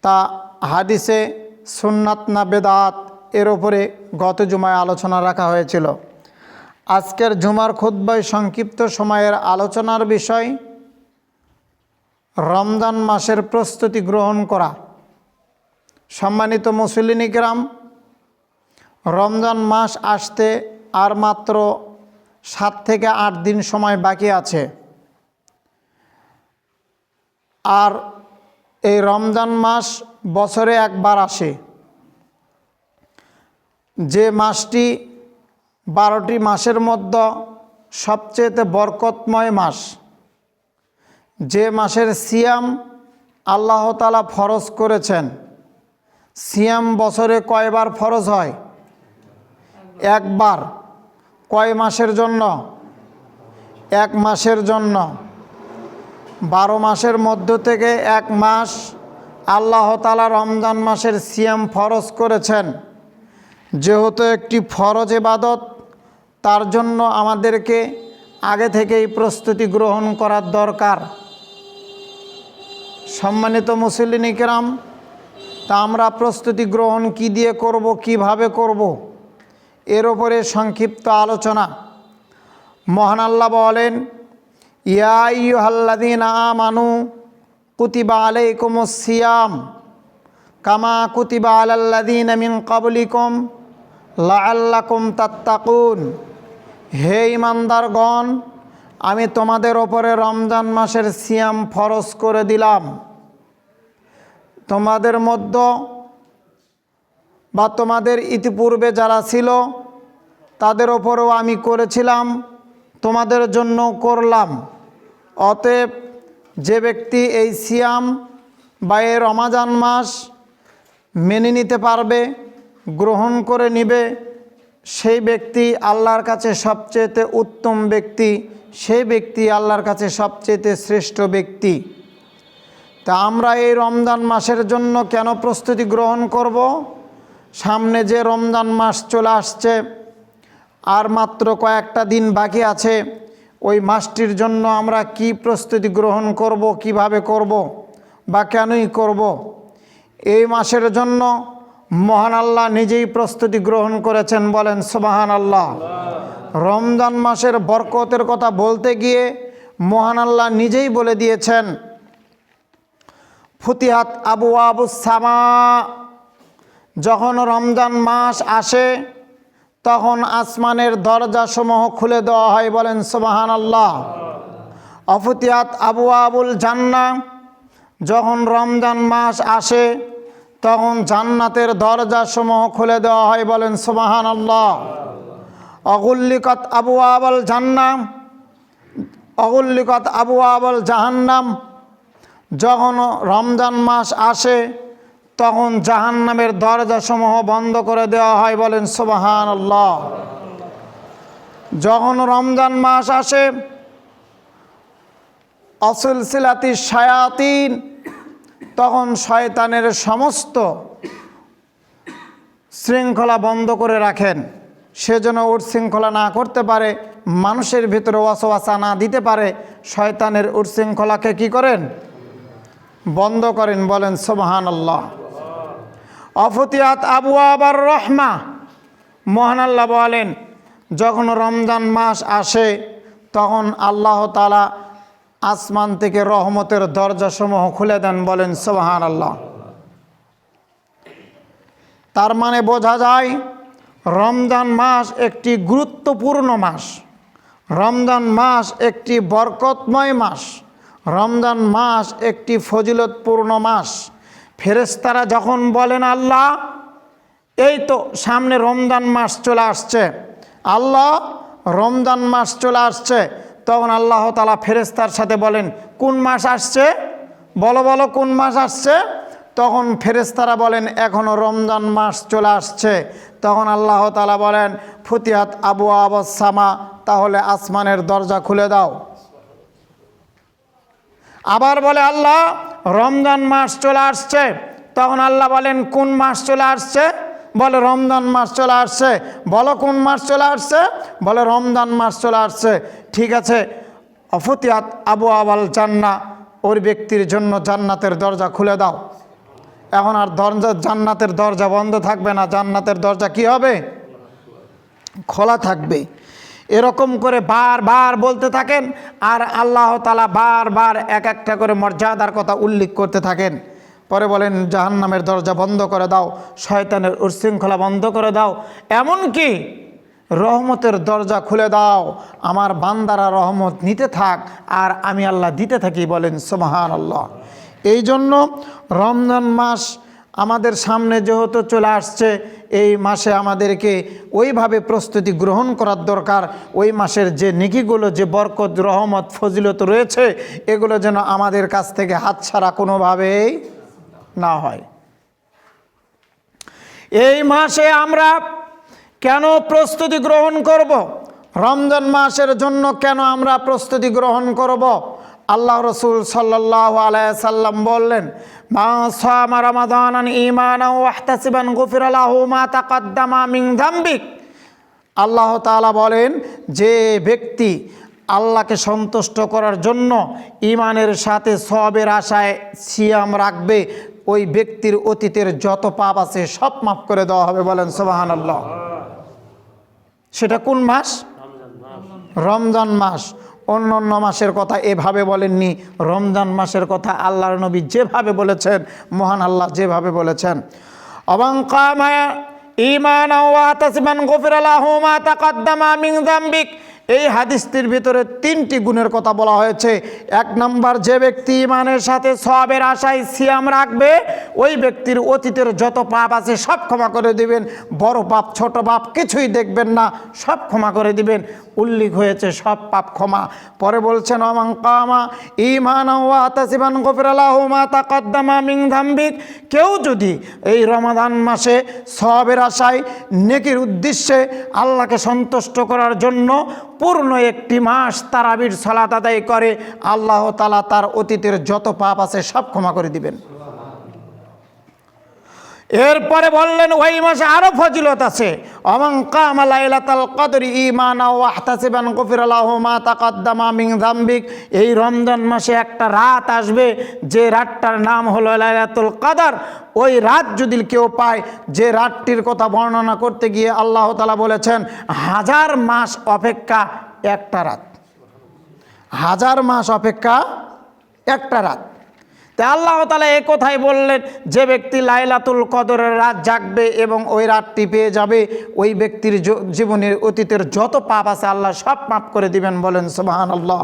তা হাদিসে সুন্নাত না বেদাত এর উপরে গত জুমায় আলোচনা রাখা হয়েছিল। আজকের জুমার খুতবায় সংক্ষিপ্ত সময়ের আলোচনার বিষয় রমজান মাসের প্রস্তুতি গ্রহণ করা। সম্মানিত মুসল্লিন কিরাম, রমজান মাস আসতে আর মাত্র 7 থেকে 8 দিন সময় বাকি আছে। আর এই রমজান মাস বছরে একবার আসে, যে মাসটি 12টি মাসের মধ্যে সবচেয়ে বরকতময় মাস, যে মাসের সিয়াম আল্লাহ তাআলা ফরজ করেছেন। সিয়াম বছরে কয়বার ফরজ হয়? একবার। কয় মাসের জন্য? 1 মাসের জন্য। 12 মাসের মধ্য থেকে 1 মাস আল্লাহ তাআলা রমজান মাসের সিয়াম ফরজ করেছেন। যেহেতু একটি ফরজ ইবাদত, তার জন্য আমাদেরকে আগে থেকেই প্রস্তুতি গ্রহণ করার দরকার। সম্মানিত মুসল্লিন কিরাম, তা আমরা প্রস্তুতি গ্রহণ কি দিয়ে করব, কিভাবে করব, এর উপরে সংক্ষিপ্ত আলোচনা। মহান আল্লাহ বলেন, ইয়া আইয়ুহাল্লাযীনা আমানু কুতিবা আলাইকুমুস সিয়াম কামা কুতিবা আলাল্লাযীনা মিন ক্বাবলিকুম লাআল্লাকুম তাত্তাকুন। হে ঈমানদারগণ, আমি তোমাদের ওপরে রমজান মাসের সিয়াম ফরজ করে দিলাম। তোমাদের মধ্যে বা তোমাদের ইতিপূর্বে যারা ছিল তাদের ওপরেও আমি করেছিলাম, তোমাদের জন্য করলাম। অতএব যে ব্যক্তি এই সিয়াম বা এই রমজান মাস মেনে নিতে পারবে, গ্রহণ করে নিবে, সেই ব্যক্তি আল্লাহর কাছে সবচেয়ে উত্তম ব্যক্তি, সেই ব্যক্তি আল্লাহর কাছে সবচেয়ে শ্রেষ্ঠ ব্যক্তি। তা আমরা এই রমজান মাসের জন্য কেন প্রস্তুতি গ্রহণ করব? সামনে যে রমজান মাস চলে আসছে, আর মাত্র কয়েকটা দিন বাকি আছে। ওই মাসটির জন্য আমরা কি প্রস্তুতি গ্রহণ করব, কিভাবে করব, বা কেনই করব? এই মাসের জন্য মহান আল্লাহ নিজেই প্রস্তুতি গ্রহণ করেছেন। বলেন সুবহানাল্লাহ। রমজান মাসের বরকতের কথা বলতে গিয়ে মহান আল্লাহ নিজেই বলে দিয়েছেন, ফুতিহাত আবওয়াবুস সামা। যখন রমজান মাস আসে তখন আসমানের দরজাসমূহ খুলে দেওয়া হয়। বলেন সুবহানাল্লাহ। অফুতিহাত আবওয়াবুল জান্নাহ। যখন রমজান মাস আসে তখন জান্নাতের দরজাসমূহ খুলে দেওয়া হয়। বলেন সুবহানাল্লাহ। অগুল্লিকাত আবওয়াবুল জান্নাহ, অগুল্লিকাত আবওয়াবুল জাহান্নাম। যখন রমজান মাস আসে তখন জাহান্নামের দরজাসমূহ বন্ধ করে দেওয়া হয়। বলেন সুবহানাল্লাহ। যখন রমজান মাস আসে অসিলসিলাতি শায়াতিন, তখন শয়তানের সমস্ত শৃঙ্খলা বন্ধ করে রাখেন, সেজন্য উচ্ছৃঙ্খলা না করতে পারে, মানুষের ভিতরে ওয়াসওয়াসা না দিতে পারে। শয়তানের উচ্ছৃঙ্খলাকে কি করেন? বন্ধ করেন। বলেন সুবহানাল্লাহ। অফুতিয়াত আবওয়াবার রহমা। মহান আল্লাহ বলেন, যখন রমজান মাস আসে তখন আল্লাহ তাআলা আসমান থেকে রহমতের দরজাসমূহ খুলে দেন। বলেন সুবহানাল্লাহ। তার মানে বোঝা যায় রমজান মাস একটি গুরুত্বপূর্ণ মাস, রমজান মাস একটি বরকতময় মাস, রমজান মাস একটি ফজিলতপূর্ণ মাস। ফেরেশতারা যখন বলেন, আল্লাহ এই তো সামনে রমজান মাস চলে আসছে, আল্লাহ রমজান মাস চলে আসছে, তখন আল্লাহ তাআলা ফেরেশতার সাথে বলেন, কোন মাস আসছে? বলো বলো কোন মাস আসছে? তখন ফেরেশতারা বলেন, এখনো রমজান মাস চলে আসছে। তখন আল্লাহ তাআলা বলেন, ফুতিহাত আবওয়াবুস সামা, তাহলে আসমানের দরজা খুলে দাও। আবার বলে, আল্লাহ রমজান মাস চলে আসছে। তখন আল্লাহ বলেন, কোন মাস চলে আসছে? বলে রমজান মাস চলে আসছে। বলো কোন মাস চলে আসছে? বলে রমজান মাস চলে আসছে। ঠিক আছে, অফুতিয়াত আবওয়াবুল জান্নাহ, ওই ব্যক্তির জন্য জান্নাতের দরজা খুলে দাও। এখন আর দরজা, জান্নাতের দরজা বন্ধ থাকবে না, জান্নাতের দরজা কি হবে? খোলা থাকবে। এরকম করে বারবার বলতে থাকেন, আর আল্লাহ তাআলা বারবার এক একটা করে মর্যাদার কথা উল্লেখ করতে থাকেন। পরে বলেন জাহান্নামের দরজা বন্ধ করে দাও, শয়তানের উচ্ছৃঙ্খলা বন্ধ করে দাও, এমনকি রহমতের দরজা খুলে দাও, আমার বান্দারা রহমত নিতে থাক আর আমি আল্লাহ দিতে থাকি। বলেন সুবহানাল্লাহ। এই জন্য রমজান মাস আমাদের সামনে যেহেতু চলে আসছে, এই মাসে আমাদেরকে ওইভাবে প্রস্তুতি গ্রহণ করার দরকার। ওই মাসের যে নেকিগুলো, যে বরকত, রহমত, ফজিলত রয়েছে, এগুলো যেন আমাদের কাছ থেকে হাতছাড়া কোনোভাবেই না হয়। এই মাসে আমরা কেন প্রস্তুতি গ্রহণ করব? রমজান মাসের জন্য কেন আমরা প্রস্তুতি গ্রহণ করব? আল্লাহ রসুল সাল্লাল্লাহু আলাইহি সাল্লাম বললেন, মা সামা রমাদানান ঈমানান ওয়া ইহতিসাবান গুফিরা লাহু মা তাকাদ্দামা মিন যামবিক। আল্লাহ তাআলা বলেন, যে ব্যক্তি আল্লাহকে সন্তুষ্ট করার জন্য ঈমানের সাথে সওয়াবের আশায় সিয়াম রাখবে, ওই ব্যক্তির অতীতের যত পাপ আছে সব মাফ করে দেওয়া হবে। বলেন সুবহানাল্লাহ। সেটা কোন মাস? রমজান মাস। অন্য অন্য মাসের কথা এভাবে বলেননি, রমজান মাসের কথা আল্লাহর নবী যেভাবে বলেছেন, মহান আল্লাহ যেভাবে বলেছেন, ওমান কামা ঈমানান ওয়া ইহতিসাবান গুফিরা লাহু মা তাকাদ্দামা মিন যামবিক। এই হাদিসটির ভিতরে 3টি গুণের কথা বলা হয়েছে। 1 নম্বর, যে ব্যক্তি ঈমানের সাথে সওয়াবের আশায় সিয়াম রাখবে, ওই ব্যক্তির অতীতের যত পাপ আছে সব ক্ষমা করে দিবেন। বড় পাপ ছোট পাপ কিছুই দেখবেন না, সব ক্ষমা করে দিবেন। উল্লেখ হয়েছে সব পাপ ক্ষমা। পরে বলছেন, ওমান কামা ঈমানান ওয়া ইহতিসাবান গুফিরা লাহু মা তাকাদ্দামা মিন যামবিক। কেউ যদি এই রমাদান মাসে সওয়াবের আশায়, নেকির উদ্দেশ্যে, আল্লাহকে সন্তুষ্ট করার জন্য পূর্ণ একটি মাস তারাবির সালাত আদায় করে, আল্লাহ তাআলা তার অতীতের যত পাপ আছে সব ক্ষমা করে দিবেন। এরপরে বললেন ওই মাসে আরো ফজিলত আছে, ওমান কামা লাইলাতুল কদরি ঈমানান ওয়া ইহতিসাবান গুফিরা লাহু মা তাকাদ্দামা মিন যামবিক। এই রমজান মাসে একটা রাত আসবে, যে রাতটার নাম হলো লাইলাতুল কদর। ওই রাত যদি কেউ পায়, যে রাতটির কথা বর্ণনা করতে গিয়ে আল্লাহ তাআলা বলেছেন 1000 মাস অপেক্ষা একটা রাত, 1000 মাস অপেক্ষা একটা রাত। তাই আল্লাহ তাআলা এই কথাই বললেন, যে ব্যক্তি লাইলাতুল কদরের রাত জাগবে এবং ওই রাতটি পেয়ে যাবে, ওই ব্যক্তির জীবনের অতীতের যত পাপ আছে আল্লাহ সব মাফ করে দিবেন। বলেন সুবহানাল্লাহ।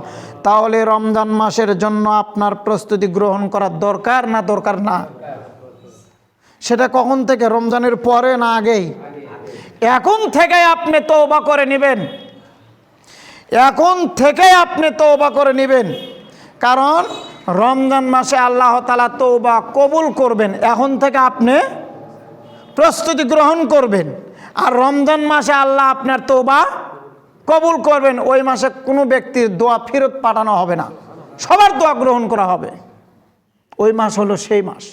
তাহলে রমজান মাসের জন্য আপনার প্রস্তুতি গ্রহণ করার দরকার না দরকার না? সেটা কখন থেকে? রমজানের পরে না আগেই? এখন থেকে আপনি তওবা করে নেবেন, এখন থেকে আপনি তওবা করে নেবেন। কারণ রমজান মাসে আল্লাহ তাআলা তওবা কবুল করবেন, এখন থেকে আপনি প্রস্তুতি গ্রহণ করবেন। আর রমজান মাসে আল্লাহ আপনার তওবা কবুল করবেন। ওই মাসে কোনো ব্যক্তির দোয়া ফেরত পাঠানো হবে না, সবার দোয়া গ্রহণ করা হবে। ওই মাস হলো সেই মাস।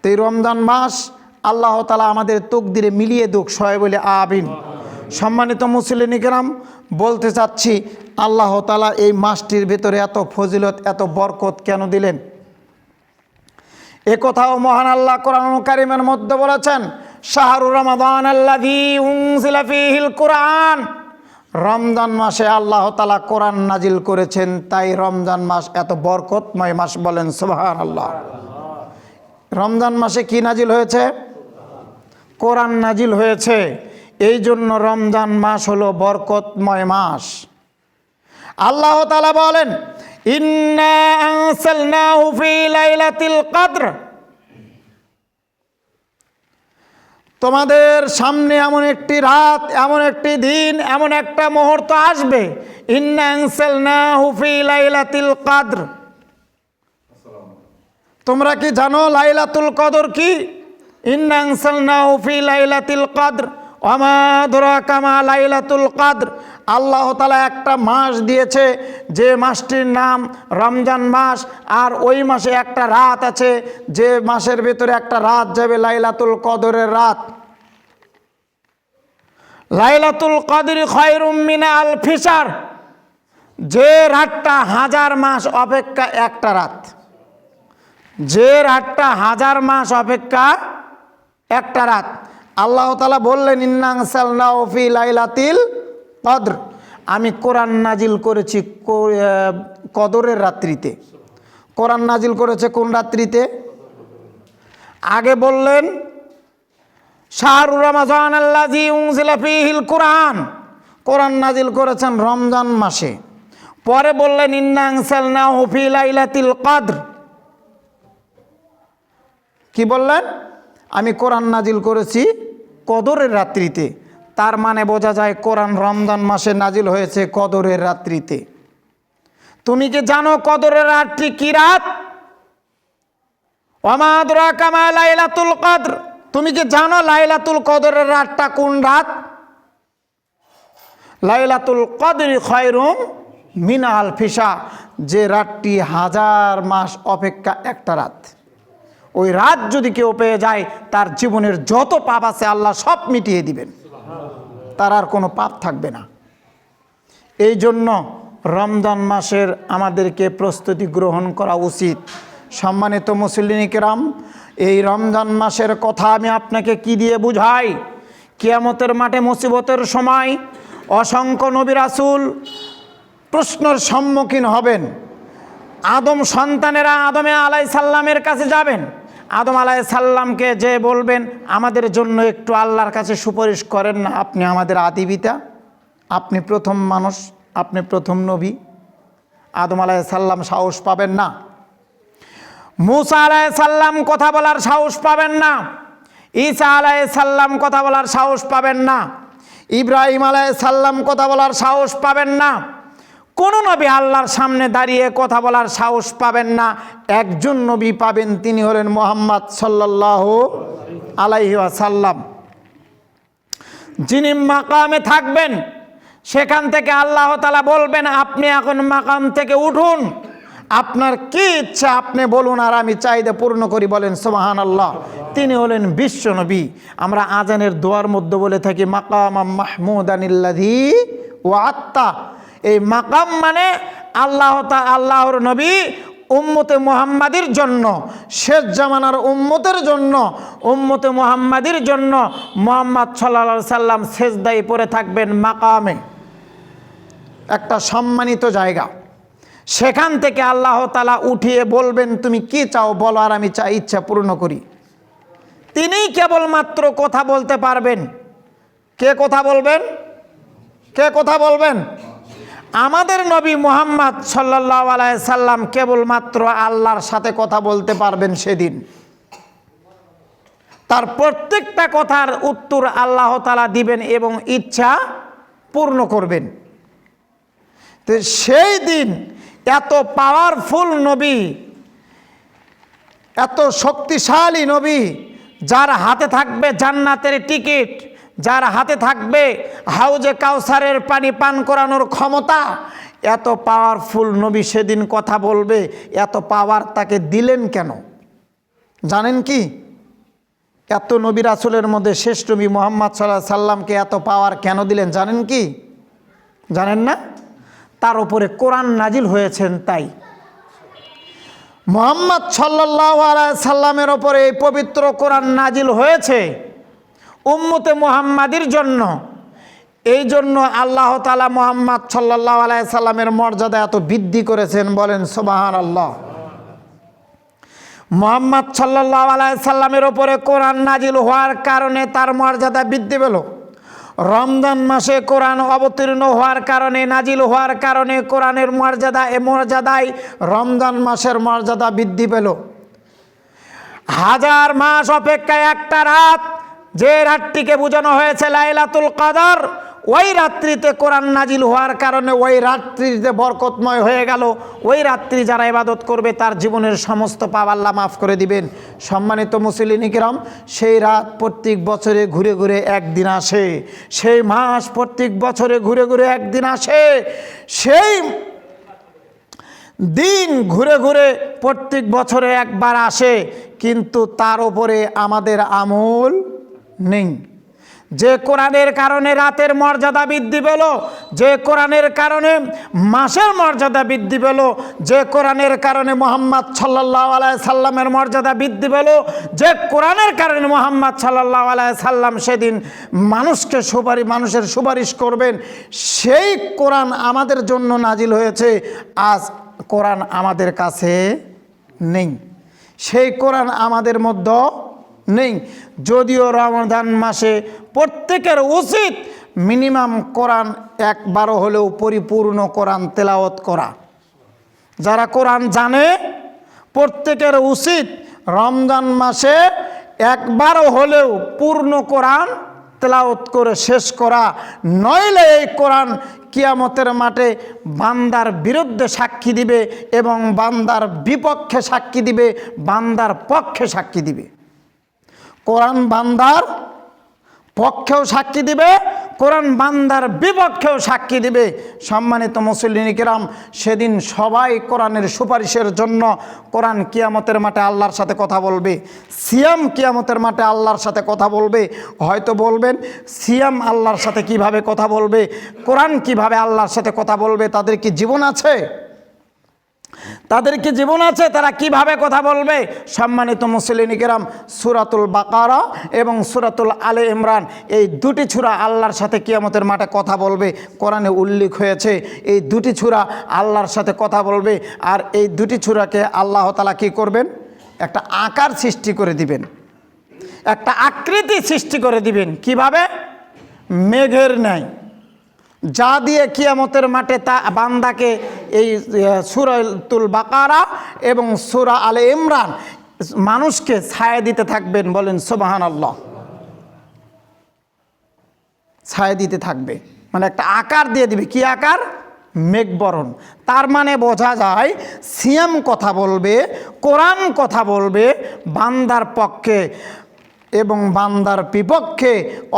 এই রমজান মাস আল্লাহ তাআলা আমাদের তকদিরে মিলিয়ে দুক, সবাই বলে আমিন। সম্মানিত মুসলিম কিরাম, বলতে চাচ্ছি আল্লাহ তাআলা এই মাসটির ভিতরে এত ফজিলত, এত বরকত কেন দিলেন? এ কথাও মহান আল্লাহ কোরআনুল কারীমের মধ্যে বলেছেন, শাহরু রমাদান আল্লাযী উনজিলা ফীহিল কুরআন। রমজান মাসে আল্লাহ তাআলা কোরআন নাজিল করেছেন, তাই রমজান মাস এত বরকতময় মাস। বলেন সুবহানাল্লাহ। রমজান মাসে কি নাজিল হয়েছে? কোরআন নাজিল হয়েছে। এই জন্য রমজান মাস হলো বরকতময় মাস। আল্লাহ তাআলা বলেন, ইন্না আনসালনাহু ফি লাইলাতিল কদর। তোমাদের সামনে এমন একটি রাত, এমন একটি দিন, এমন একটা মুহূর্ত আসবে, ইন্না আনসালনাহু ফি লাইলাতিল কদর। তোমরা কি জানো লাইলাতুল কদর কি? ইন্না আনসালনাহু ফি লাইলাতিল কদর ওয়া মা আদরাকা মা লাইলাতুল কদর। আল্লাহ তাআলা একটা মাস দিয়েছে, যে মাসটির নাম রমজান মাস। আর ওই মাসে একটা রাত আছে, যে মাসের ভিতরে একটা রাত যাবে, লাইলাতুল কদরের রাত। লাইলাতুল কদরি খায়রুম মিন আলফি শাহর। যে রাতটা 1000 মাস অপেক্ষা একটা রাত। যে রাতটা 1000 মাস অপেক্ষা একটা রাত। আল্লাহ তাআলা বললেন ইন্না আনসালনাহু ফি লাইলাতিল কদর, আমি কোরআন নাজিল করেছি কদরের রাত্রিতে। কোরআন নাজিল করেছে কোন রাত্রিতে? আগে বললেন শাহরু রমাজান আল্লাযী উনজিলা ফীহিল কুরআন, কোরআন নাজিল করেছেন রমজান মাসে। পরে বললেন ইন্না আনসালনাহু ফি লাইলাতিল কদর, কি বললেন? আমি কোরআন নাজিল করেছি কদরের রাত্রিতে। তার মানে বোঝা যায় কোরআন রমজান মাসে নাজিল হয়েছে কদরের রাত্রিতে। তুমি কি জানো কদরের রাত্রি কি রাত? ওয়া মা আদরাকা মা লাইলাতুল কদর, তুমি কি জানো লাইলাতুল কদরের রাতটা কোন রাত? লাইলাতুল কদরি খায়রুম মিন আলফি শাহর, যে রাতটি 1000 মাস অপেক্ষা একটা রাত। ওই রাত যদি কেউ পেয়ে যায় তার জীবনের যত পাপ আছে আল্লাহ সব মিটিয়ে দিবেন, তার আর কোনো পাপ থাকবে না। এই জন্য রমজান মাসের আমাদেরকে প্রস্তুতি গ্রহণ করা উচিত। সম্মানিত মুসল্লিন কিরাম, এই রমজান মাসের কথা আমি আপনাকে কি দিয়ে বুঝাই? কিয়ামতের মাঠে মুসিবতের সময় অসংখ্য নবী রাসূল প্রশ্নের সম্মুখীন হবেন। আদম সন্তানেরা আদম আলাইহিস সালামের কাছে যাবেন। আদম আলাইহিস সালামকে যে বলবেন আমাদের জন্য একটু আল্লাহর কাছে সুপারিশ করেন না, আপনি আমাদের আদি পিতা, আপনি প্রথম মানুষ, আপনি প্রথম নবী। আদম আলাইহিস সালাম সাহস পাবেন না। মুসা আলাইহিস সালাম কথা বলার সাহস পাবেন না। ঈসা আলাইহিস সালাম কথা বলার সাহস পাবেন না। ইব্রাহিম আলাইহিস সালাম কথা বলার সাহস পাবেন না। কোন নবী আল্লাহর সামনে দাঁড়িয়ে কথা বলার সাহস পাবেন না। একজন নবী পাবেন, তিনি হলেন মুহাম্মদ সাল্লাল্লাহু আলাইহি ওয়াসাল্লাম। যিনি মাকামে থাকবেন, সেখান থেকে আল্লাহ তাআলা বলবেন আপনি এখন মাকাম থেকে উঠুন, আপনার কি ইচ্ছা আপনি বলুন আর আমি চাহিদা পূর্ণ করি। বলেন সুবহানাল্লাহ। তিনি হলেন বিশ্ব নবী। আমরা আজানের দোয়ার মধ্যে বলে থাকি মাকাম মাহমুদানিল্লাযী ওয়াত্তা। এই মাকাম মানে আল্লাহর নবী উম্মতে মুহাম্মাদির জন্য, শেষ জামানার উম্মতের জন্য, উম্মতে মুহাম্মাদির জন্য মুহাম্মদ সাল্লাল্লাহু আলাইহি সাল্লাম সেজদায় পড়ে থাকবেন মাকামে, একটা সম্মানিত জায়গা। সেখান থেকে আল্লাহ তাআলা উঠিয়ে বলবেন তুমি কি চাও বলো আর আমি চাই ইচ্ছা পূর্ণ করি। তিনি কেবলমাত্র কথা বলতে পারবেন। কে কথা বলবেন? কে কথা বলবেন? আমাদের নবী মুহাম্মদ সাল্লাল্লাহু আলাইহি সাল্লাম কেবলমাত্র আল্লাহর সাথে কথা বলতে পারবেন সেদিন। তার প্রত্যেকটা কথার উত্তর আল্লাহ তাআলা দিবেন এবং ইচ্ছা পূর্ণ করবেন। তো সেই দিন এত পাওয়ারফুল নবী, এত শক্তিশালী নবী, যার হাতে থাকবে জান্নাতের টিকিট, যার হাতে থাকবে হাউজে কাউসারের পানি পান করানোর ক্ষমতা, এত পাওয়ারফুল নবী সেদিন কথা বলবে। এত পাওয়ার তাকে দিলেন কেন জানেন কি? এত নবী রাসূলের মধ্যে শ্রেষ্ঠ নবী মুহাম্মদ সাল্লাল্লাহু আলাইহি সাল্লামকে এত পাওয়ার কেন দিলেন জানেন কি? জানেন না? তার উপরে কোরআন নাজিল হয়েছেন। তাই মুহাম্মদ সাল্লাল্লাহু আলাইহি সাল্লামের উপরে এই পবিত্র কোরআন নাজিল হয়েছে উম্মতে মুহাম্মাদির জন্য। এই জন্য আল্লাহ তাআলা মুহাম্মদ সাল্লাল্লাহু আলাইহি সাল্লামের মর্যাদা এত বৃদ্ধি করেছেন। বলেন সুবহানাল্লাহ। মুহাম্মদ সাল্লাল্লাহু আলাইহি সাল্লামের উপরে কোরআন নাজিল হওয়ার কারণে তার মর্যাদা বৃদ্ধি পেল। রমজান মাসে কোরআন অবতীর্ণ হওয়ার কারণে, নাজিল হওয়ার কারণে কোরআনের মর্যাদায় রমজান মাসের মর্যাদা বৃদ্ধি পেল। 1000 মাস অপেক্ষায় একটা রাত, যে রাতটিকে বোঝানো হয়েছে লাইলাতুল কদর, ওই রাত্রিতে কোরআন নাজিল হওয়ার কারণে ওই রাত্রিতে বরকতময় হয়ে গেল। ওই রাত্রি যারা ইবাদত করবে তার জীবনের সমস্ত পাপ আল্লাহ মাফ করে দিবেন। সম্মানিত মুসলিম কিরাম, সেই রাত প্রত্যেক বছরে ঘুরে ঘুরে একদিন আসে, সেই মাস প্রত্যেক বছরে ঘুরে ঘুরে একদিন আসে, সেই দিন ঘুরে ঘুরে প্রত্যেক বছরে একবার আসে, কিন্তু তার উপরে আমাদের আমল নেই। যে কোরআনের কারণে রাতের মর্যাদা বৃদ্ধি পেল, যে কোরআনের কারণে মাসের মর্যাদা বৃদ্ধি পেল, যে কোরআনের কারণে মুহাম্মদ সাল্লাল্লাহু আলাইহি সাল্লামের মর্যাদা বৃদ্ধি পেল, যে কোরআনের কারণে মুহাম্মদ সাল্লাল্লাহু আলাইহি সাল্লাম সেদিন মানুষের সুপারিশ করবেন, সেই কোরআন আমাদের জন্য নাজিল হয়েছে। আজ কোরআন আমাদের কাছে নেই, সেই কোরআন আমাদের মধ্যে নেই। যদিও রমজান মাসে প্রত্যেকের উচিত মিনিমাম কোরআন একবারও হলেও পরিপূর্ণ কোরআন তেলাওয়াত করা। যারা কোরআন জানে প্রত্যেকের উচিত রমজান মাসে একবারও হলেও পূর্ণ কোরআন তেলাওয়াত করে শেষ করা, নইলে এই কোরআন কিয়ামতের মাঠে বান্দার বিরুদ্ধে সাক্ষী দিবে এবং বান্দার বিপক্ষে সাক্ষী দিবে, বান্দার পক্ষে সাক্ষী দিবে। কোরআন বান্দার পক্ষেও সাক্ষী দিবে, কোরআন বান্দার বিপক্ষেও সাক্ষী দিবে। সম্মানিত মুসল্লিন কিরাম, সেদিন সবাই কোরআনের সুপারিশের জন্য কোরআন কিয়ামতের মাঠে আল্লাহর সাথে কথা বলবে। সিয়াম কিয়ামতের মাঠে আল্লাহর সাথে কথা বলবে। হয়তো বলবেন সিয়াম আল্লাহর সাথে কিভাবে কথা বলবে, কোরআন কিভাবে আল্লাহর সাথে কথা বলবে? তাদের কি জীবন আছে? তাদের কি জীবন আছে? তারা কিভাবে কথা বলবে? সম্মানিত মুসলিম কিরাম, সূরাতুল বাকারা এবং সূরাতুল আলে ইমরান, এই দুটি সূরা আল্লাহর সাথে কিয়ামতের মাঠে কথা বলবে। কোরআনে উল্লেখ হয়েছে এই দুটি সূরা আল্লাহর সাথে কথা বলবে। আর এই দুটি সূরাকে আল্লাহ তাআলা কি করবেন? একটা আকার সৃষ্টি করে দিবেন, একটা আকৃতি সৃষ্টি করে দিবেন। কিভাবে? মেঘের ন্যায়, যা দিয়ে কিয়ামতের মাঠে তা বান্দাকে এই সূরাতুল বাকারা এবং সূরা আলে ইমরান মানুষকে ছায়া দিতে থাকবেন। বলেন সুবহানাল্লাহ। ছায়া দিতে থাকবে মানে একটা আকার দিয়ে দিবে। কি আকার? মেঘবরণ। তার মানে বোঝা যায় সিয়াম কথা বলবে, কোরআন কথা বলবে বান্দার পক্ষে এবং বান্দার বিপক্ষে।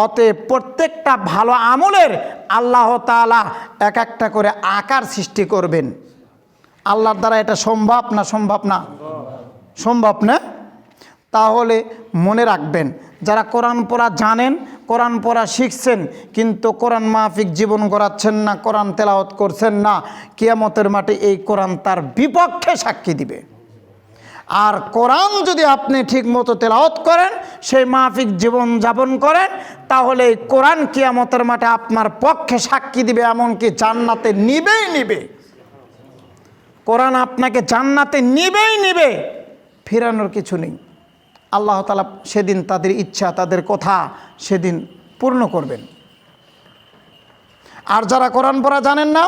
অতএব প্রত্যেকটা ভালো আমলের আল্লাহ তাআলা এক একটা করে আকার সৃষ্টি করবেন। আল্লাহর দ্বারা এটা সম্ভব না? সম্ভব না? সম্ভব না? তাহলে মনে রাখবেন, যারা কোরআন পড়া জানেন, কোরআন পড়া শিখছেন, কিন্তু কোরআন মাফিক জীবন গড়াচ্ছেন না, কোরআন তেলাওয়াত করছেন না, কিয়ামতের মাঠে এই কোরআন তার বিপক্ষে সাক্ষী দিবে। আর কোরআন যদি আপনি ঠিকমতো তেলাওয়াত করেন, সেই মাফিক জীবন যাপন করেন, তাহলে এই কোরআন কিয়ামতের মাঠে আপনার পক্ষে সাক্ষী দিবে, এমনকি জান্নাতে নিবেই নিবে। কোরআন আপনাকে জান্নাতে নিবেই নিবে, ফেরানোর কিছু নেই। আল্লাহ তাআলা সেদিন তাদের ইচ্ছা, তাদের কথা সেদিন পূর্ণ করবেন। আর যারা কোরআন পড়া জানেন না,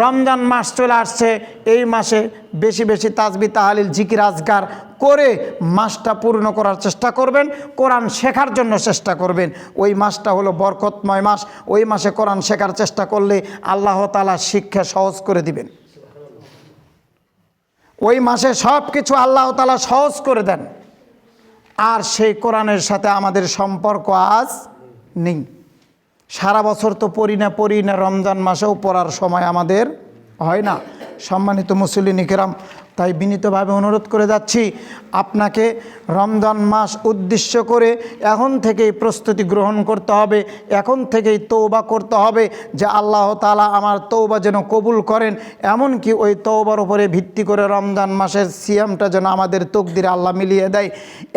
রমজান মাস চলে আসছে, এই মাসে বেশি বেশি তাসবিহ তাহলিল জিকির আজকার করে মাসটা পূর্ণ করার চেষ্টা করবেন, কোরআন শেখার জন্য চেষ্টা করবেন। ওই মাসটা হলো বরকতময় মাস। ওই মাসে কোরআন শেখার চেষ্টা করলে আল্লাহ তাআলা শিক্ষা সহজ করে দিবেন। ওই মাসে সব কিছু আল্লাহ তাআলা সহজ করে দেন। আর সেই কোরআনের সাথে আমাদের সম্পর্ক আজ নেই। সারা বছর তো পড়ি না, রমজান মাসেও পড়ার সময় আমাদের হয় না। সম্মানিত মুসলিম কিরাম, তাই বিনীতভাবে অনুরোধ করে যাচ্ছি, আপনাকে রমজান মাস উদ্দেশ্য করে এখন থেকেই প্রস্তুতি গ্রহণ করতে হবে, এখন থেকেই তওবা করতে হবে যে আল্লাহ তাআলা আমার তওবা যেন কবুল করেন। এমনকি ওই তওবার উপরে ভিত্তি করে রমজান মাসের সিয়ামটা যেন আমাদের তকদিরে আল্লাহ মিলিয়ে দেয়।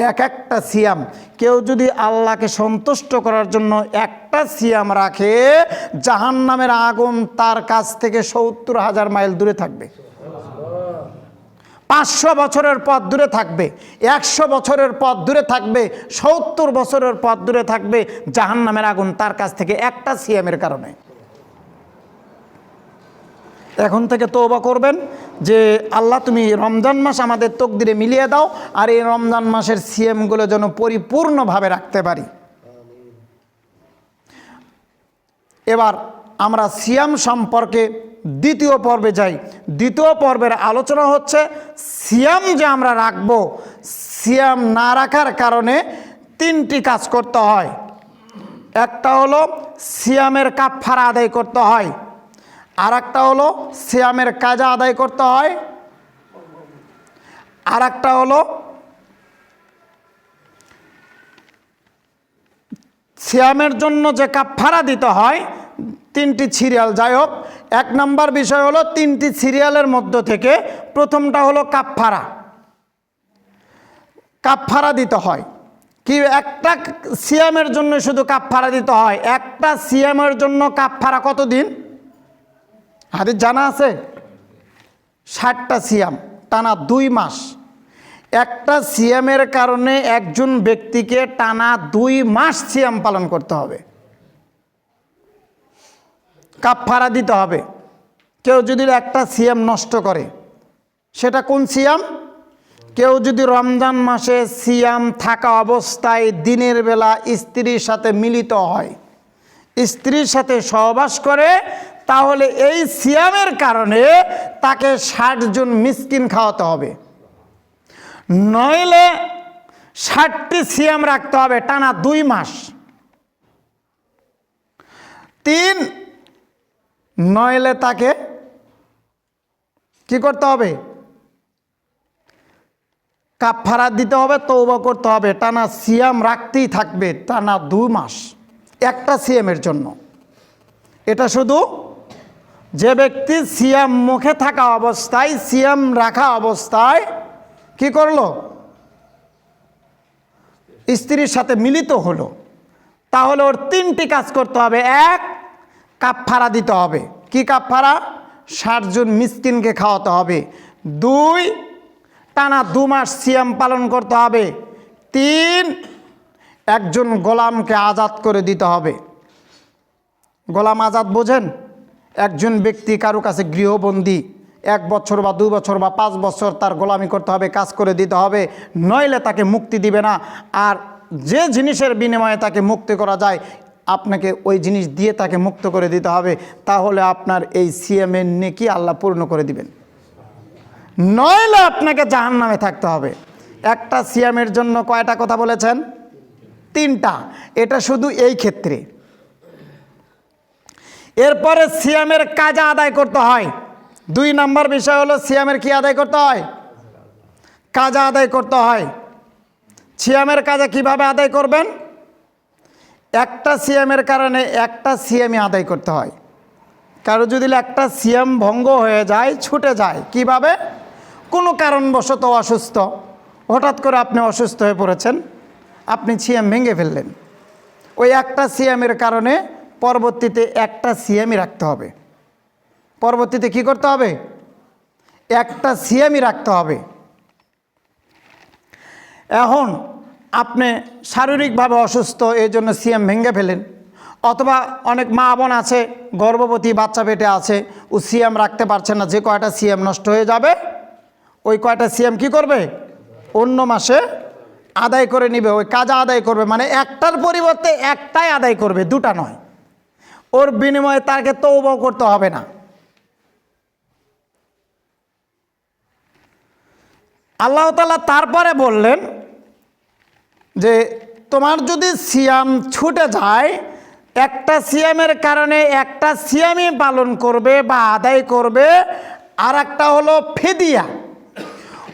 এক একটা সিয়াম, কেউ যদি আল্লাহকে সন্তুষ্ট করার জন্য একটা সিয়াম রাখে, জাহান্নামের আগুন তার কাছ থেকে ৭০,০০০ মাইল দূরে থাকবে। ৫০০ বছরের পথ দূরে থাকবে, ১০০ বছরের পথ দূরে থাকবে, ৭০ বছরের পথ দূরে থাকবে জাহান্নামের আগুন তার কাছ থেকে একটা সিয়ামের কারণে। এখন থেকে তওবা করবেন যে আল্লাহ তুমি রমজান মাস আমাদের তকদিরে মিলিয়ে দাও, আর এই রমজান মাসের সিয়ামগুলো যেন পরিপূর্ণভাবে রাখতে পারি। এবার আমরা সিয়াম সম্পর্কে দ্বিতীয় পর্বে যাই। দ্বিতীয় পর্বের আলোচনা হচ্ছে সিয়াম যে আমরা রাখব, সিয়াম না রাখার কারণে 3টি কাজ করতে হয়। একটা হলো সিয়ামের কাফারা আদায় করতে হয়, আর একটা হলো সিয়ামের কাজা আদায় করতে হয়, আর একটা হলো সিয়ামের জন্য যে কাফফারা দিতে হয় 3টি সিরিয়াল। যাই হোক, 1 নম্বর বিষয় হলো 3টি সিরিয়ালের মধ্য থেকে প্রথমটা হলো কাফফারা। কাফফারা দিতে হয়। কি একটা সিয়ামের জন্য শুধু কাফফারা দিতে হয়? একটা সিয়ামের জন্য কাফফারা কতদিন? হাদিস জানা আছে? 60টা সিয়াম, টানা 2 মাস। একটা সিয়ামের কারণে একজন ব্যক্তিকে টানা 2 মাস সিয়াম পালন করতে হবে, কাফফারা দিতে হবে। কেউ যদি একটা সিয়াম নষ্ট করে, সেটা কোন সিয়াম? কেউ যদি রমজান মাসে সিয়াম থাকা অবস্থায় দিনের বেলা স্ত্রীর সাথে মিলিত হয়, স্ত্রীর সাথে সহবাস করে, তাহলে এই সিয়ামের কারণে তাকে 60 জন মিসকিন খাওয়াতে হবে। নইলে 60টি সিয়াম রাখতে হবে টানা 2 মাস। 3, নইলে তাকে কি করতে হবে? কাফফারা দিতে হবে, তওবা করতে হবে। টানা সিয়াম রাখতেই থাকবে টানা 2 মাস একটা সিয়ামের জন্য। এটা শুধু যে ব্যক্তি সিয়াম মুখে থাকা অবস্থায়, সিয়াম রাখা অবস্থায় কি করলো? স্ত্রীর সাথে মিলিত হলো, তাহলে ওর 3টি কাজ করতে হবে। 1, কাফফারা দিতে হবে। কি কাফফারা? 60 জন মিসকিনকে খাওয়াতে হবে। 2, টানা 2 মাস সিয়াম পালন করতে হবে। 3, একজন গোলামকে আজাদ করে দিতে হবে। গোলাম আজাদ বোঝেন? একজন ব্যক্তি কারো কাছে গৃহবন্দী 1 বছর বা 2 বছর বা 5 বছর তার গোলামি করতে হবে, কাজ করে দিতে হবে, নইলে তাকে মুক্তি দিবে না। আর যে জিনিসের বিনিময়ে তাকে মুক্তি করা যায়, আপনাকে ওই জিনিস দিয়ে তাকে মুক্ত করে দিতে হবে। তাহলে আপনার এই সিয়ামের নেকি আল্লাহ পূর্ণ করে দিবেন, নইলে আপনাকে জাহান্নামে থাকতে হবে। একটা সিয়ামের জন্য কয়টা কথা বলেছেন? 3টা। এটা শুধু এই ক্ষেত্রে। এরপরে সিয়ামের কাজা আদায় করতে হয়। 2 নম্বর বিষয় হলো সিয়ামের কি আদায় করতে হয়? কাজা আদায় করতে হয়। সিয়ামের কাজা কিভাবে আদায় করবেন? একটা সিয়ামের কারণে একটা সিয়ামই আদায় করতে হয়। কারো যদি একটা সিয়াম ভঙ্গ হয়ে যায়, ছুটে যায়, কিভাবে? কোনো কারণবশত অসুস্থ, হঠাৎ করে আপনি অসুস্থ হয়ে পড়েছেন, আপনি সিয়াম ভেঙে ফেললেন। ওই একটা সিয়ামের কারণে পরবর্তীতে একটা সিয়ামই রাখতে হবে। পরবর্তীতে কি করতে হবে? একটা সিয়ামই রাখতে হবে। এখন আপনি শারীরিকভাবে অসুস্থ, এই জন্য সিয়াম ভেঙে ফেলেন। অথবা অনেক মা বোন আছে, গর্ভবতী বাচ্চা পেটে আছে, ও সিয়াম রাখতে পারছে না, যে কয়টা সিয়াম নষ্ট হয়ে যাবে ওই কয়টা সিয়াম কি করবে? অন্য মাসে আদায় করে নিবে, ওই কাজা আদায় করবে। মানে একটার পরিবর্তে একটাই আদায় করবে, 2টা নয়। ওর বিনিময়ে তাকে তওবা করতে হবে না। আল্লাহ তাআলা তারপরে বললেন যে তোমার যদি সিয়াম ছুটে যায়, একটা সিয়ামের কারণে একটা সিয়ামই পালন করবে বা আদায় করবে। আর একটা হলো ফিদিয়া।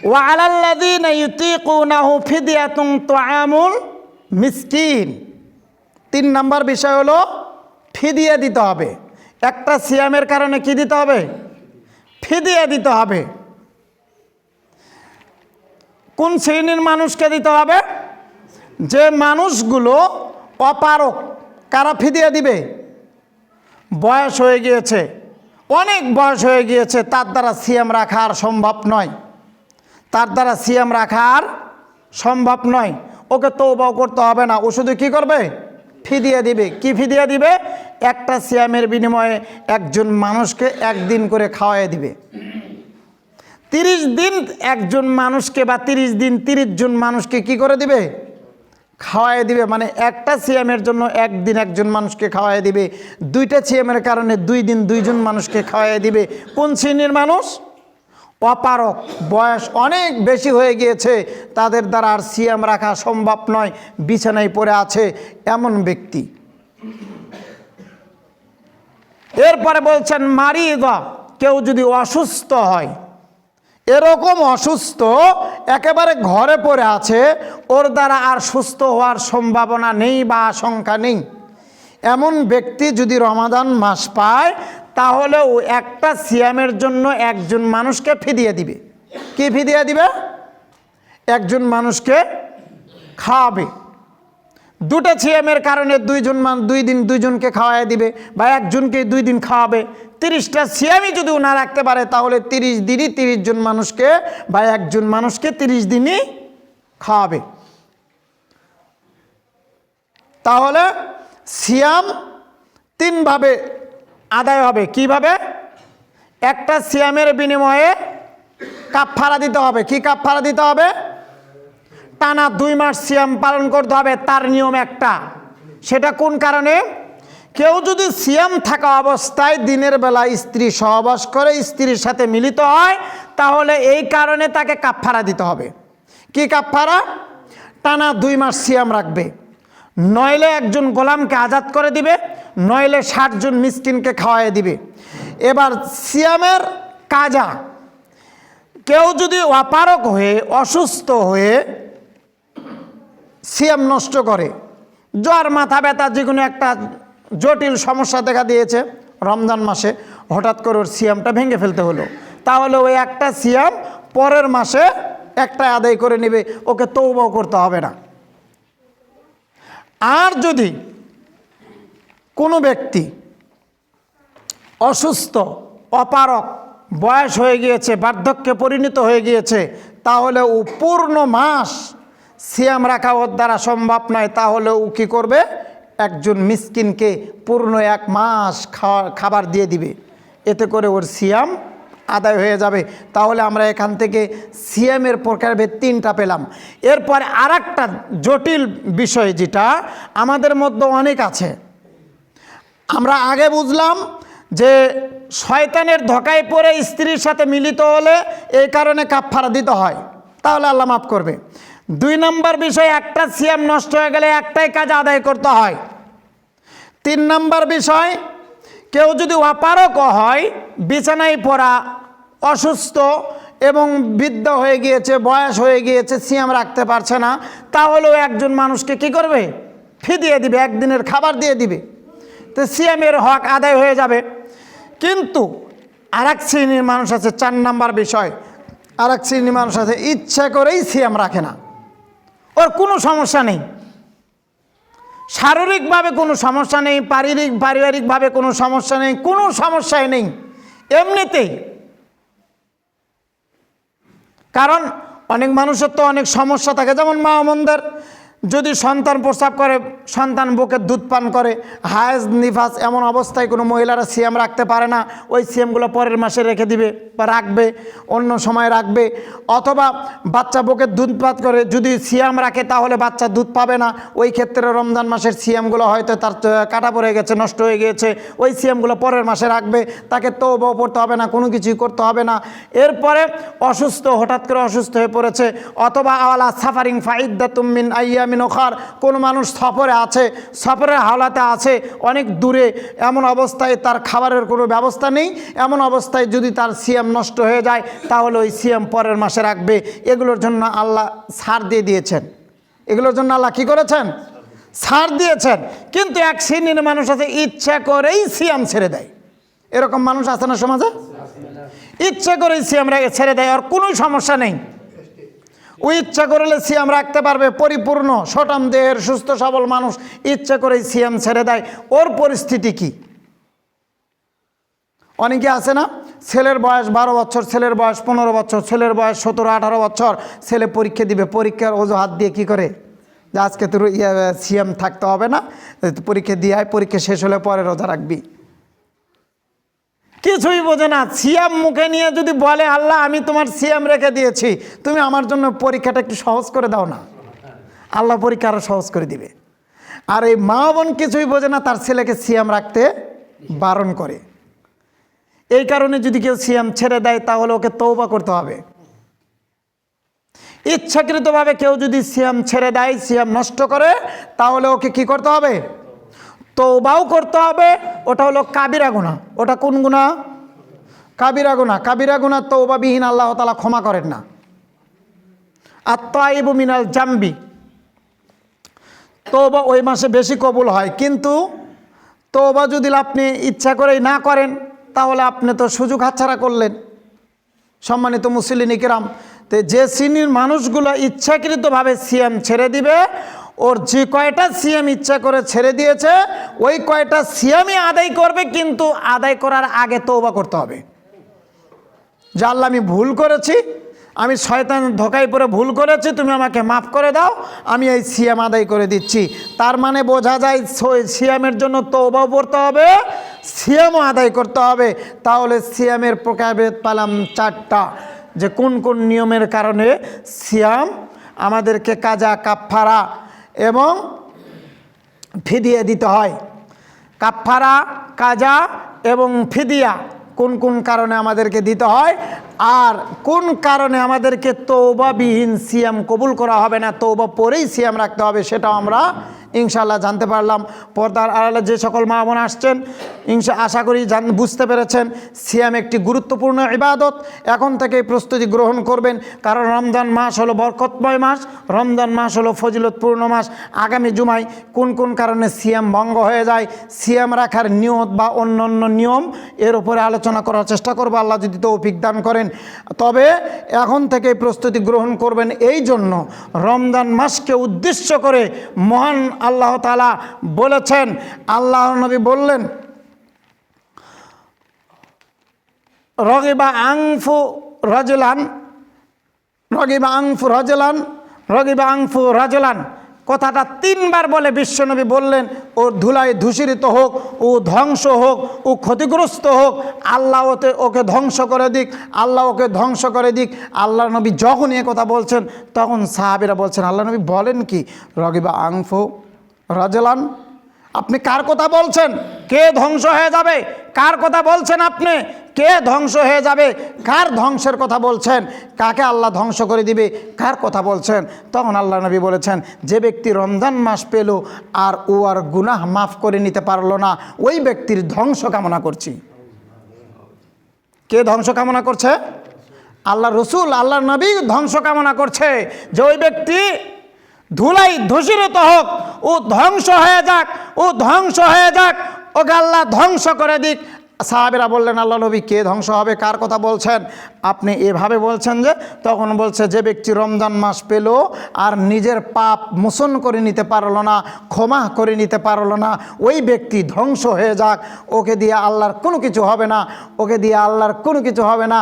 ওয়া আলাল্লাযীনা ইউতীকুনাহু ফিদিয়াতুন তুআমুল মিসকিন। 3 নম্বর বিষয় হলো ফিদিয়া দিতে হবে। একটা সিয়ামের কারণে কি দিতে হবে? ফিদিয়া দিতে হবে। কোন শ্রেণীর মানুষকে দিতে হবে? যে মানুষগুলো অপারক। কারা ফিদিয়া দিবে? বয়স হয়ে গিয়েছে, অনেক বয়স হয়ে গিয়েছে, তার দ্বারা সিয়াম রাখা আর সম্ভব নয়, তার দ্বারা সিয়াম রাখা আর সম্ভব নয়। ওকে তওবা করতে হবে না, ও শুধু কী করবে? ফিদিয়া দিবে। কি ফিদিয়া দিবে? একটা সিয়ামের বিনিময়ে একজন মানুষকে 1 দিন করে খাওয়াই দিবে। 30 দিন একজন মানুষকে, বা 30 দিন 30 জন মানুষকে কি করে দিবে? খাওয়াই দিবে। মানে একটা সিয়ামের জন্য 1 দিন একজন মানুষকে খাওয়াই দিবে। 2টা সিয়ামের কারণে 2 দিন 2 জন মানুষকে খাওয়াই দিবে। কোন শ্রেণীর মানুষ? অপারক, বয়স অনেক বেশি হয়ে গিয়েছে, তাদের দ্বারা আর সিয়াম রাখা সম্ভব নয়, বিছানায় পড়ে আছে, এমন ব্যক্তি। এরপরে বলছেন মারিদা, কেউ যদি অসুস্থ হয়, এরকম অসুস্থ একেবারে ঘরে পড়ে আছে, ওর দ্বারা আর সুস্থ হওয়ার সম্ভাবনা নেই বা আশঙ্কা নেই, এমন ব্যক্তি যদি রমাদান মাস পায় তাহলে ও একটা সিয়ামের জন্য একজন মানুষকে ফিদিয়ে দিবে। কি ফিদিয়ে দিবে? একজন মানুষকে খাওয়াবে। দুটো সিয়ামের কারণে দুই দিন দুইজনকে খাওয়াই দিবে বা একজনকে 2 দিন খাওয়াবে। 30টা সিয়ামই যদি না রাখতে পারে তাহলে 30 দিনই 30 জন মানুষকে বা একজন মানুষকে 30 দিনই খাওয়াবে। তাহলে সিয়াম 3 ভাবে আদায় হবে। কিভাবে? একটা সিয়ামের বিনিময়ে কাফফারা দিতে হবে। কি কাফফারা দিতে হবে? টানা 2 মাস সিয়াম পালন করতে হবে। তার নিয়ম একটা, সেটা কোন কারণে? কেউ যদি সিয়াম থাকা অবস্থায় দিনের বেলা স্ত্রী সহবাস করে, স্ত্রীর সাথে মিলিত হয়, তাহলে এই কারণে তাকে কাফফারা দিতে হবে। কি কাফফারা? টানা 2 মাস সিয়াম রাখবে, নইলে একজন গোলামকে আজাদ করে দিবে, নইলে 60 জন মিসকিনকে খাওয়াই দিবে। এবার সিয়ামের কাজা, কেউ যদি অপারগ হয়ে অসুস্থ হয়ে সিয়াম নষ্ট করে, জ্বর, মাথা ব্যথা, যে কোনো একটা জটিল সমস্যা দেখা দিয়েছে রমজান মাসে, হঠাৎ করে ওর সিয়ামটা ভেঙে ফেলতে হলো, তাহলে ওই একটা সিয়াম পরের মাসে একটা আদায় করে নেবে, ওকে তওবা করতে হবে না। আর যদি কোনো ব্যক্তি অসুস্থ, অপারগ, বয়স হয়ে গিয়েছে, বার্ধক্যে পরিণত হয়ে গিয়েছে, তাহলে ও পূর্ণ মাস সিয়াম রাখা ওর দ্বারা সম্ভব নয়, তাহলে ও কী করবে? একজন মিসকিনকে পূর্ণ 1 মাস খাবার দিয়ে দিবে, এতে করে ওর সিয়াম আদায় হয়ে যাবে। তাহলে আমরা এখান থেকে সিয়ামের প্রকারভেদ 3টা পেলাম। এরপরে আরেকটা জটিল বিষয় যেটা আমাদের মধ্যে অনেক আছে, আমরা আগে বুঝলাম যে শয়তানের ধোঁকায় পড়ে স্ত্রীর সাথে মিলিত হলে এই কারণে কাফফারা দিতে হয়, তাহলে আল্লাহ মাফ করবে। 2 নম্বর বিষয়, একটা সিয়াম নষ্ট হয়ে গেলে একটাই কাজ আদায় করতে হয়। 3 নম্বর বিষয়, কেউ যদি অপারগ হয়, বিছানায় পড়া, অসুস্থ এবং বৃদ্ধ হয়ে গিয়েছে, বয়স হয়ে গিয়েছে, সিয়াম রাখতে পারছে না, তাহলেও একজন মানুষকে কি করবে? ফিদিয়ে দিবে, একদিনের খাবার দিয়ে দিবে, তো সিয়ামের হক আদায় হয়ে যাবে। কিন্তু আরেক শ্রেণীর মানুষ আছে, 4 নম্বর বিষয়, আরেক শ্রেণীর মানুষ আছে ইচ্ছা করেই সিয়াম রাখে না, ওর কোনো সমস্যা নেই, শারীরিকভাবে কোনো সমস্যা নেই, পারিবারিকভাবে কোনো সমস্যা নেই, কোনো সমস্যাই নেই, এমনিতেই। কারণ অনেক মানুষের তো অনেক সমস্যা থাকে, যেমন মা বোনদের যদি সন্তান প্রস্রাব করে, সন্তান বুকের দুধ পান করে, হায়েজ নিফাস, এমন অবস্থায় কোনো মহিলারা সিয়াম রাখতে পারে না, ওই সিয়ামগুলো পরের মাসে রেখে দিবে বা রাখবে, অন্য সময় রাখবে। অথবা বাচ্চা বুকের দুধ পান করে, যদি সিয়াম রাখে তাহলে বাচ্চা দুধ পাবে না, ওই ক্ষেত্রে রমজান মাসের সিয়ামগুলো হয়তো তার কাটা পড়ে গেছে, নষ্ট হয়ে গিয়েছে, ওই সিয়ামগুলো পরের মাসে রাখবে, তাকে তওবা পড়তে হবে না, কোনো কিছুই করতে হবে না। এরপরে অসুস্থ, হঠাৎ করে অসুস্থ হয়ে পড়েছে, অথবা আওয়ালা সাফারিং ফাইদ্দাতুম মিন আইয়ামিন উখার, কোনো মানুষ সফরে আছে, সফরের হাওলাতে আছে, অনেক দূরে, এমন অবস্থায় তার খাবারের কোনো ব্যবস্থা নেই, এমন অবস্থায় যদি তার সিয়াম নষ্ট হয়ে যায় তাহলে ওই সিয়াম পরের মাসে রাখবে। এগুলোর জন্য আল্লাহ ছাড় দিয়ে দিয়েছেন, এগুলোর জন্য আল্লাহ কী করেছেন? ছাড় দিয়েছেন। কিন্তু এক শ্রেণীর মানুষ আছে ইচ্ছা করেই সিয়াম ছেড়ে দেয়, এরকম মানুষ আছে না সমাজে? ইচ্ছা করেই সিয়াম ছেড়ে দেয়, আর কোনো সমস্যা নেই, ও ইচ্ছা করলে সিয়াম রাখতে পারবে, পরিপূর্ণ সটাম দেহের সুস্থ সবল মানুষ ইচ্ছা করে সিয়াম ছেড়ে দেয়, ওর পরিস্থিতি কি? অনেকে আছে না, ছেলের বয়স 12 বছর, ছেলের বয়স 15 বছর, ছেলের বয়স 17-18 বছর, ছেলে পরীক্ষা দিবে, পরীক্ষার অজুহাত দিয়ে কি করে যে আজকে তোর সিয়াম থাকতে হবে না, পরীক্ষা দিয়ে আয়, পরীক্ষা শেষ হলে পরে রোজা রাখবি। কিছুই বোঝে না, সিয়াম মুখে নিয়ে যদি বলে আল্লাহ আমি তোমার সিয়াম রেখে দিয়েছি, তুমি আমার জন্য পরীক্ষাটা একটু সহজ করে দাও না, আল্লাহ পরীক্ষা আরও সহজ করে দিবে। আর এই মা বোন কিছুই বোঝে না, তার ছেলেকে সিয়াম রাখতে বারণ করে। এই কারণে যদি কেউ সিয়াম ছেড়ে দেয় তাহলে ওকে তওবা করতে হবে। ইচ্ছাকৃতভাবে কেউ যদি সিয়াম ছেড়ে দেয়, সিয়াম নষ্ট করে, তাহলে ওকে কি করতে হবে? তওবাও করতে হবে। ওটা হলো কাবিরা গুনাহ। ওটা কোন গুনাহ? কাবিরা গুনাহ তওবাবিহীন আল্লাহ তাআলা ক্ষমা করেন না। আত-তাইবু মিনাল জামবি, তওবা ওই মাসে বেশি কবুল হয়, কিন্তু তওবা যদি আপনি ইচ্ছা করেই না করেন তাহলে আপনি তো সুযোগ হাতছাড়া করলেন। সম্মানিত মুসলিম কিরাম, তো যে শ্রেণীর মানুষগুলো ইচ্ছাকৃতভাবে সিয়াম ছেড়ে দিবে, ওর যে কয়টা সিয়াম ইচ্ছা করে ছেড়ে দিয়েছে ওই কয়টা সিয়ামই আদায় করবে, কিন্তু আদায় করার আগে তওবা করতে হবে যে আল্লাহ আমি ভুল করেছি, আমি শয়তান ধোকায় পড়ে ভুল করেছি, তুমি আমাকে মাফ করে দাও, আমি এই সিয়াম আদায় করে দিচ্ছি। তার মানে বোঝা যায় সিয়ামের জন্য তওবাও পড়তে হবে, সিয়ামও আদায় করতে হবে। তাহলে সিয়ামের প্রকারভেদ পেলাম 4টা, যে কোন কোন নিয়মের কারণে সিয়াম আমাদেরকে কাজা, কাফফারা এবং ফিদিয়া দিতে হয়। কাফফারা, কাজা এবং ফিদিয়া কোন কোন কারণে আমাদেরকে দিতে হয়, আর কোন কারণে আমাদেরকে তওবাবিহীন সিয়াম কবুল করা হবে না, তওবা পরেই সিয়াম রাখতে হবে, সেটাও আমরা ইনশাআল্লাহ জানতে পারলাম। পর্দার আড়ালে যে সকল মা বোন আসছেন, আশা করি বুঝতে পেরেছেন সিয়াম একটি গুরুত্বপূর্ণ ইবাদত। এখন থেকেই প্রস্তুতি গ্রহণ করবেন, কারণ রমজান মাস হলো বরকতময় মাস, রমজান মাস হলো ফজিলতপূর্ণ মাস। আগামী জুমায় কোন কোন কারণে সিয়াম ভঙ্গ হয়ে যায়, সিয়াম রাখার নিয়ত বা অন্যান্য নিয়ম, এর উপরে আলোচনা করার চেষ্টা করব, আল্লাহ যদি তৌফিক দান করেন। তবে এখন থেকেই প্রস্তুতি গ্রহণ করবেন, এই জন্য রমজান মাসকে উদ্দেশ্য করে মহান আল্লাহ তাআলা বলেছেন, আল্লাহ নবী বললেন, রগিবা আনফু রাজুলান, কথাটা 3বার বলে বিশ্বনবী বললেন, ও ধুলায় ধূসরিত হোক, ও ধ্বংস হোক, ও ক্ষতিগ্রস্ত হোক, আল্লাহ ওকে ধ্বংস করে দিক, আল্লাহ ওকে ধ্বংস করে দিক। আল্লাহ নবী যখন এ কথা বলছেন তখন সাহাবীরা বলছেন, আল্লাহ নবী বলেন কি রগিবা আনফু রাজুলান, আপনি কার কথা বলছেন? কে ধ্বংস হয়ে যাবে? কার কথা বলছেন আপনি? কে ধ্বংস হয়ে যাবে? কার ধ্বংসের কথা বলছেন? কাকে আল্লাহ ধ্বংস করে দিবে? কার কথা বলছেন? তখন আল্লাহ নবী বলেছেন, যে ব্যক্তি রমজান মাস পেল আর ও আর গুনাহ মাফ করে নিতে পারলো না, ওই ব্যক্তির ধ্বংস কামনা করছি। কে ধ্বংস কামনা করছে? আল্লাহ রসুল, আল্লাহ নবী ধ্বংস কামনা করছে, যে ওই ব্যক্তি ধুলাই ধূসরিত হোক, ও ধ্বংস হয়ে যাক, ও ধ্বংস হয়ে যাক, ওকে আল্লাহ ধ্বংস করে দিক। সাহাবীরা বললেন, আল্লাহ নবী কে ধ্বংস হবে, কার কথা বলছেন? আপনি এভাবে বলছেন যে, তখন বলছে, যে ব্যক্তি রমজান মাস পেল আর নিজের পাপ মোচন করে নিতে পারলো না, ক্ষমা করে নিতে পারলো না, ওই ব্যক্তি ধ্বংস হয়ে যাক, ওকে দিয়ে আল্লাহর কোনো কিছু হবে না, ওকে দিয়ে আল্লাহর কোনো কিছু হবে না,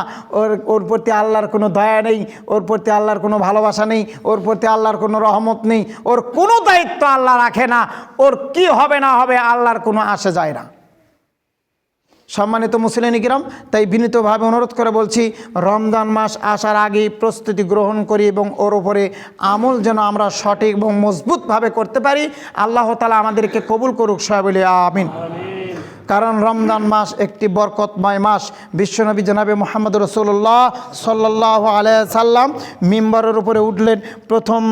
ওর প্রতি আল্লাহর কোনো দয়া নেই, ওর প্রতি আল্লাহর কোনো ভালোবাসা নেই, ওর প্রতি আল্লাহর কোনো রহমত নেই, ওর কোনো দায়িত্ব আল্লাহ রাখে না, ওর কি হবে না হবে আল্লাহর কোনো আসে যায় না। সম্মানিত মুসলিম কিরাম, তাই বিনীতভাবে অনুরোধ করে বলছি, রমজান মাস আসার আগেই প্রস্তুতি গ্রহণ করি এবং ওর উপরে আমল যেন আমরা সঠিক এবং মজবুতভাবে করতে পারি। আল্লাহ তাআলা আমাদেরকে কবুল করুক, সবাই বলি আমিন। কারণ রমজান মাস একটি বরকতময় মাস। বিশ্বনবী জনাবে মুহাম্মদ রাসূলুল্লাহ সাল্লাল্লাহু আলাইহি সাল্লাম মিম্বরের উপরে উঠলেন, প্রথম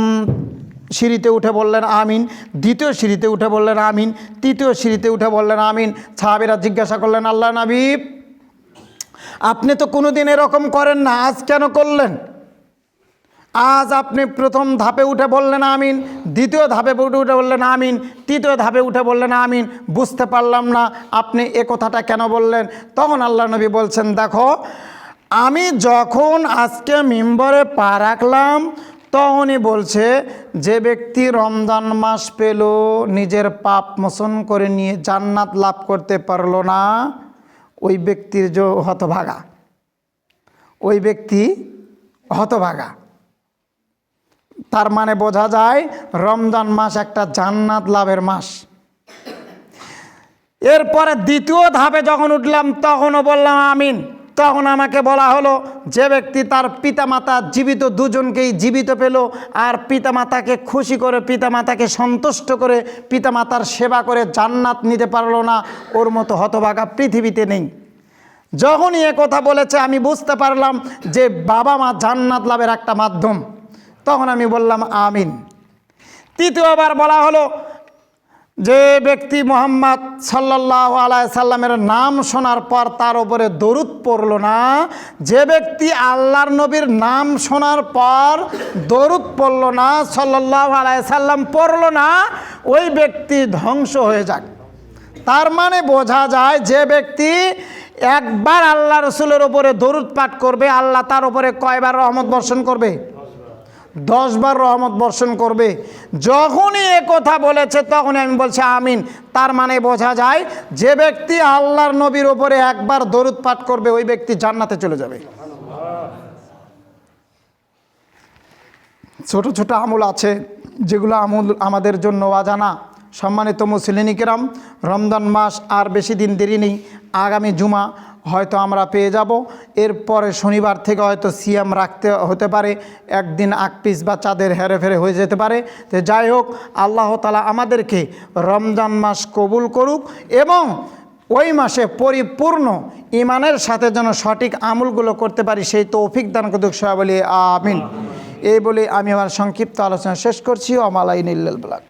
সিঁড়িতে উঠে বললেন আমিন, দ্বিতীয় সিঁড়িতে উঠে বললেন আমিন, তৃতীয় সিঁড়িতে উঠে বললেন আমিন। সাহাবীরা জিজ্ঞাসা করলেন, আল্লাহ নবী আপনি তো কোনোদিন এরকম করেন না, আজ কেন করলেন? আজ আপনি প্রথম ধাপে উঠে বললেন আমিন, দ্বিতীয় ধাপে উঠে বললেন আমিন, তৃতীয় ধাপে উঠে বললেন আমিন, বুঝতে পারলাম না আপনি এ কথাটা কেন বললেন। তখন আল্লাহ নবী বলছেন, দেখো আমি যখন আজকে মিম্বরে পা রাখলাম তখনই বলছে, যে ব্যক্তি রমজান মাস পেল নিজের পাপ মোচন করে নিয়ে জান্নাত লাভ করতে পারলো না, ওই ব্যক্তির যে হতভাগা, ওই ব্যক্তি হতভাগা। তার মানে বোঝা যায় রমজান মাস একটা জান্নাত লাভের মাস। এরপরে দ্বিতীয় ধাপে যখন উঠলাম তখনও বললাম আমিন। তখন আমাকে বলা হলো, যে ব্যক্তি তার পিতামাতা জীবিত দুজনকেই জীবিত পেল আর পিতামাতাকে খুশি করে, পিতামাতাকে সন্তুষ্ট করে, পিতামাতার সেবা করে জান্নাত নিতে পারলো না, ওর মতো হতভাগা পৃথিবীতে নেই। যখনই এ কথা বলেছে আমি বুঝতে পারলাম যে বাবা মা জান্নাত লাভের একটা মাধ্যম। তখন আমি বললাম আমিন। তৃতীয়বার বলা হলো, যে ব্যক্তি মুহাম্মদ সাল্লাল্লাহু আলাইহি সাল্লামের নাম শোনার পর তার উপরে দরুদ পড়ল না, যে ব্যক্তি আল্লাহর নবীর নাম শোনার পর দরুদ পড়ল না, সাল্লাল্লাহু আলাইহি সাল্লাম পড়ল না, ওই ব্যক্তি ধ্বংস হয়ে যাক। তার মানে বোঝা যায় যে ব্যক্তি একবার আল্লাহ রসুলের উপরে দরুদ পাঠ করবে, আল্লাহ তার উপরে কয়বার রহমত বর্ষণ করবে? 10 বার রহমত বর্ষণ করবে। যখনই এ কথা বলেছে তখনই আমি বলছি আমিন। তার মানে বোঝা যায় যে ব্যক্তি আল্লাহর নবীর উপরে একবার দরুদ পাঠ করবে ওই ব্যক্তি জান্নাতে চলে যাবে। ছোট ছোট আমল আছে যেগুলো আমল আমাদের জন্য অজানা। সম্মানিত মুসলিম কিরাম, রমজান মাস আর বেশি দিন দেরি নেই। আগামী জুমা হয়তো আমরা পেয়ে যাব, এরপরে শনিবার থেকে হয়তো সিয়াম রাখতে হতে পারে, একদিন আকপিস বা চাঁদের হেরে ফেরে হয়ে যেতে পারে। তো যাই হোক, আল্লাহ তাআলা আমাদেরকে রমজান মাস কবুল করুক এবং ওই মাসে পরিপূর্ণ ইমানের সাথে যেন সঠিক আমলগুলো করতে পারি সেই তৌফিক দান করুক সবাই বলি আমিন। এই বলে আমি আমার সংক্ষিপ্ত আলোচনা শেষ করছি। ওয়া মা আলাইনা ইল্লাল বালাগ।